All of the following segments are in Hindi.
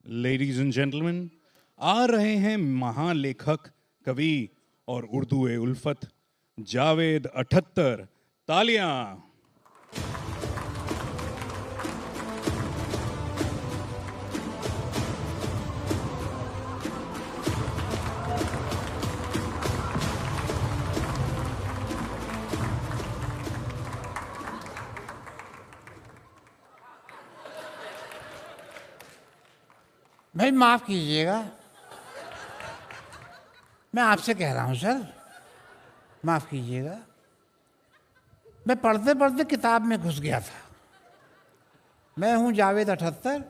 लेडीज एंड जेंटलमैन, आ रहे हैं महालेखक, कवि और उर्दू ए उल्फत जावेद 78। तालियां। भाई माफ कीजिएगा, मैं आपसे कह रहा हूं सर, माफ कीजिएगा। मैं पढ़ते पढ़ते किताब में घुस गया था। मैं हूं जावेद 78।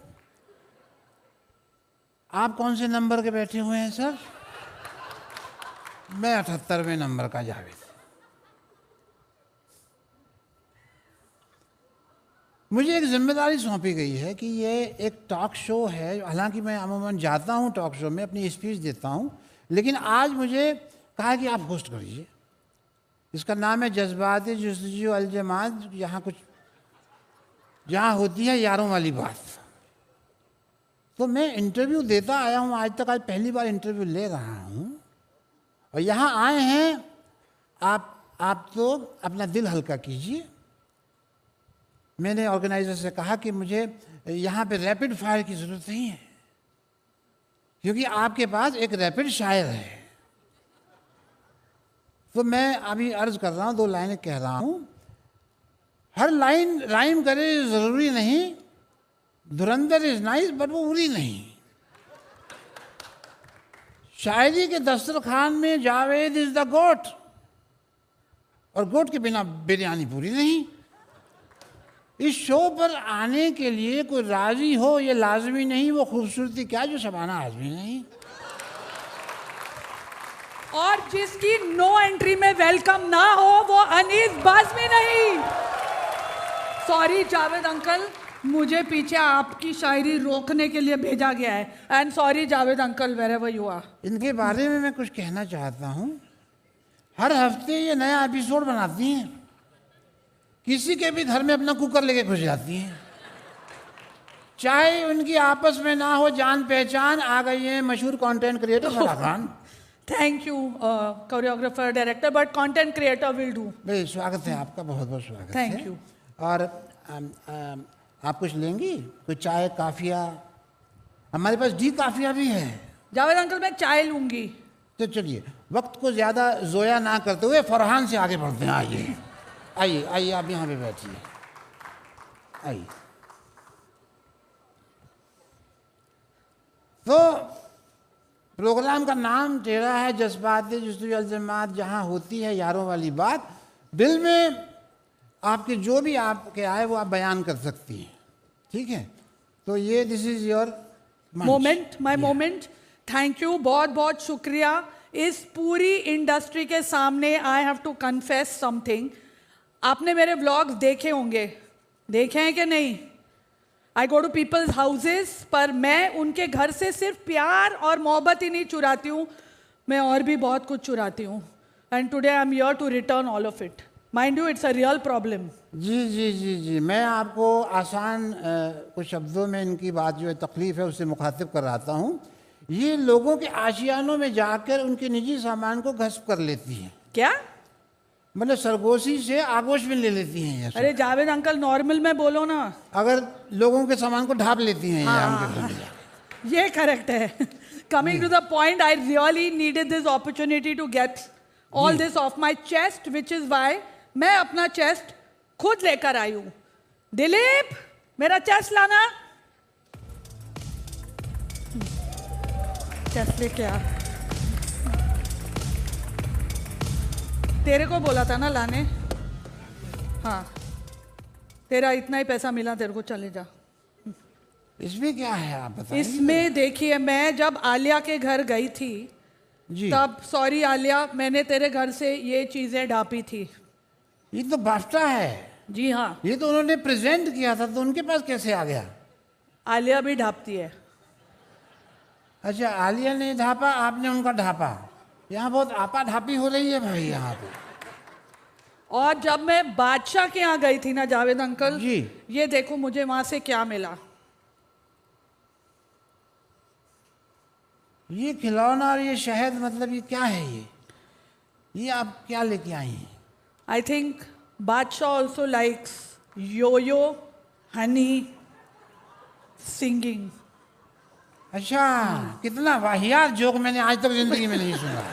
आप कौन से नंबर के बैठे हुए हैं सर? मैं 78वें नंबर का जावेद। मुझे एक जिम्मेदारी सौंपी गई है कि ये एक टॉक शो है। हालांकि मैं अमूमन जाता हूँ टॉक शो में, अपनी स्पीच देता हूँ, लेकिन आज मुझे कहा कि आप होस्ट करिए। इसका नाम है जज्बात जुस्तजू अलजमात, जहाँ होती है यारों वाली बात। तो मैं इंटरव्यू देता आया हूँ आज तक, आज पहली बार इंटरव्यू ले रहा हूँ। और यहाँ आए हैं आप तो अपना दिल हल्का कीजिए। मैंने ऑर्गेनाइजर से कहा कि मुझे यहाँ पे रैपिड फायर की ज़रूरत नहीं है, क्योंकि आपके पास एक रैपिड शायर है। तो मैं अभी अर्ज कर रहा हूँ, 2 लाइनें कह रहा हूँ। हर लाइन राइम करे ज़रूरी नहीं, धुरंधर इज़ नाइस बट वो उरी नहीं। शायरी के दस्तरखान में जावेद इज़ द गोट, और गोट के बिना बिरयानी पूरी नहीं। इस शो पर आने के लिए कोई राजी हो ये लाजमी नहीं, वो खूबसूरती क्या जो शबाना आजमी नहीं। और जिसकी नो एंट्री में वेलकम ना हो वो अनीस बाज़मी नहीं। सॉरी जावेद अंकल, मुझे पीछे आपकी शायरी रोकने के लिए भेजा गया है। And sorry Javed uncle, wherever you are. इनके बारे में मैं कुछ कहना चाहता हूँ। हर हफ्ते ये नया एपिसोड बनाती हैं, किसी के भी घर में अपना कुकर लेके घुस जाती हैं। चाहे उनकी आपस में ना हो जान पहचान, आ गई है मशहूर content creator Farah Khan. Thank you choreographer director, but content creator will do. भाई स्वागत है आपका, बहुत बहुत स्वागत है। Thank you. और आप कुछ लेंगी? कोई चाय काफिया? हमारे पास डी काफिया भी है। जावेद अंकल मैं चाय लूंगी। तो चलिए वक्त को ज़्यादा ज़ोया ना करते हुए फरहान से आगे बढ़ते हैं। आइए आइए आइए, आप यहाँ पे बैठिए। आइए। तो प्रोग्राम का नाम टेढ़ा है, जज्बात जुस्तजू अलजमात, जहाँ होती है यारों वाली बात। दिल में आपके जो भी आपके आए वो आप बयान कर सकती हैं, ठीक है? तो ये this is your moment, my moment. Thank you, बहुत बहुत शुक्रिया। इस पूरी इंडस्ट्री के सामने I have to confess something. आपने मेरे व्लॉग्स देखे होंगे, देखे हैं कि नहीं? I go to people's houses, पर मैं उनके घर से सिर्फ प्यार और मोहब्बत ही नहीं चुराती हूँ, मैं और भी बहुत कुछ चुराती हूँ। And today I am here to return all of it. Mind you, it's a real problem. जी जी जी जी, मैं आपको आसान कुछ शब्दों में इनकी बात जो है तकलीफ है उससे मुखातिब कराता हूँ। ये लोगों के आशियानों में जाकर उनके निजी सामान को घस्प कर लेती हैं। क्या मतलब सरगोशी से आगोश में ले लेती हैं ये सब। अरे जावेद अंकल नॉर्मल में बोलो ना। अगर लोगों के सामान को ढाप लेती हैं ये करेक्ट है। Coming to the point, I really needed this opportunity to get all this off my chest, which is why मैं अपना चेस्ट खुद लेकर आई हूं। दिलीप, मेरा चेस्ट लाना। चेस्ट लेके आ। तेरे को बोला था ना लाने। हाँ, तेरा इतना ही पैसा मिला, तेरे को चले जा। इसमें क्या है आप बताइए। इसमें देखिए, मैं जब आलिया के घर गई थी जी, तब, सॉरी आलिया, मैंने तेरे घर से ये चीजें ढापी थी। ये तो बाफ्टा है। जी हाँ, ये तो उन्होंने प्रेजेंट किया था, तो उनके पास कैसे आ गया? आलिया भी ढापती है। अच्छा, आलिया ने ढापा, आपने उनका ढापा। यहाँ बहुत आपा ढापी हो रही है भाई यहाँ पे। और जब मैं बादशाह के यहाँ गई थी ना जावेद अंकल जी, ये देखो मुझे वहां से क्या मिला। ये खिलौना और ये शहद, मतलब ये क्या है? ये आप क्या लेके आई हैं? I think Badshah also likes yo-yo, honey, singing. अच्छा, कितना वाहियात जोक मैंने आज तक जिंदगी में नहीं सुना।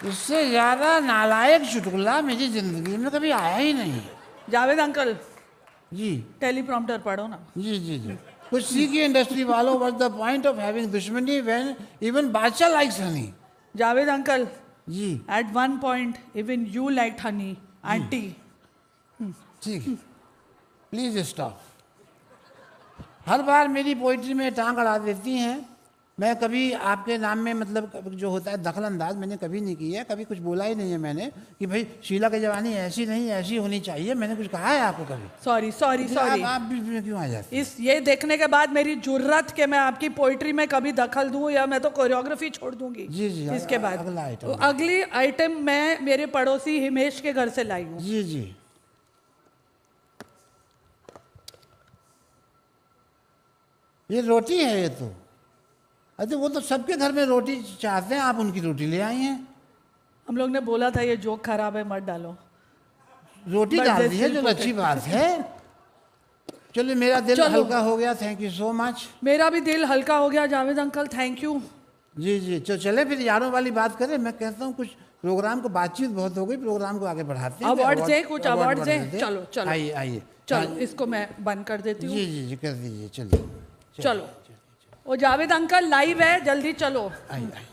इससे ज्यादा नालायक चुटकुला मेरी जिंदगी में कभी आया ही नहीं। जावेद अंकल, जी टेलीप्रॉम्प्टर पढ़ो ना। जी जी जी। कुछ सीखिए इंडस्ट्री वालों। What the point of having दुश्मनी when even Badshah likes Honey? Javed uncle, ji at one point even you liked honey and tea. ठीक, प्लीज स्टॉप। हर बार मेरी पोइट्री में टांग अड़ा देती हैं। मैं कभी आपके नाम में मतलब जो होता है दखल अंदाज मैंने कभी नहीं की है, कभी कुछ बोला ही नहीं है मैंने कि भाई शीला की जवानी ऐसी नहीं ऐसी होनी चाहिए। मैंने कुछ कहा है आपको कभी? Sorry sorry sorry. आप बीच में क्यों आ जाते हैं? इस ये देखने के बाद मेरी जुर्रत के मैं आपकी पोइट्री में कभी दखल दूं या मैं तो कोरियोग्राफी छोड़ दूंगी। जी जी। इसके बाद अगला आइटम। अगली आइटम मैं मेरे पड़ोसी हिमेश के घर से लाई हूँ। जी जी। ये रोटी है ये तो। अरे वो तो सबके घर में रोटी चाहते हैं, आप उनकी रोटी ले आई हैं। हम लोग ने बोला था ये जोक खराब है मत डालो। रोटी But डाल they दी है, still जो put अच्छी it. बात है। चलो मेरा दिल चलो। हल्का हो गया, थैंक यू सो मच। मेरा भी दिल हल्का हो गया जावेद अंकल, थैंक यू। जी जी। चले फिर यारों वाली बात करें। मैं कहता हूँ कुछ प्रोग्राम को बातचीत बहुत हो गई, प्रोग्राम को आगे बढ़ाते हैं। अवार्ड दें, कुछ अवार्ड दें। चलो चलो आइए आइए। चलो, इसको मैं बंद कर देती हूँ। जी जी जी कर दीजिए। चलिए चलो, वो जावेद अंकल लाइव है, जल्दी चलो। आइए आइए।